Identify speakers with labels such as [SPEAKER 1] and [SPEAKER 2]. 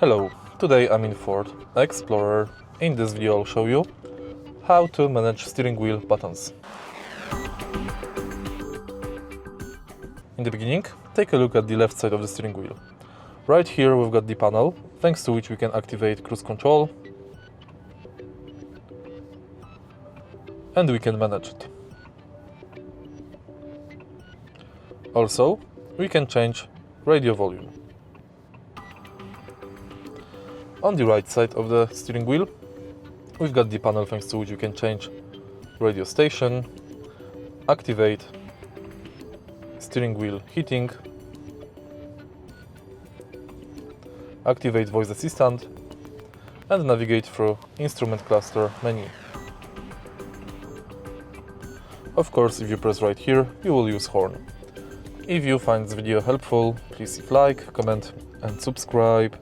[SPEAKER 1] Hello, today I'm in Ford Explorer. In this video I'll show you how to manage steering wheel buttons. In the beginning, take a look at the left side of the steering wheel. Right here we've got the panel, thanks to which we can activate cruise control and we can manage it. Also, we can change radio volume. On the right side of the steering wheel, we've got the panel thanks to which you can change radio station, activate steering wheel heating, activate voice assistant, and navigate through instrument cluster menu. Of course, if you press right here, you will use horn. If you find this video helpful, please leave like, comment and subscribe.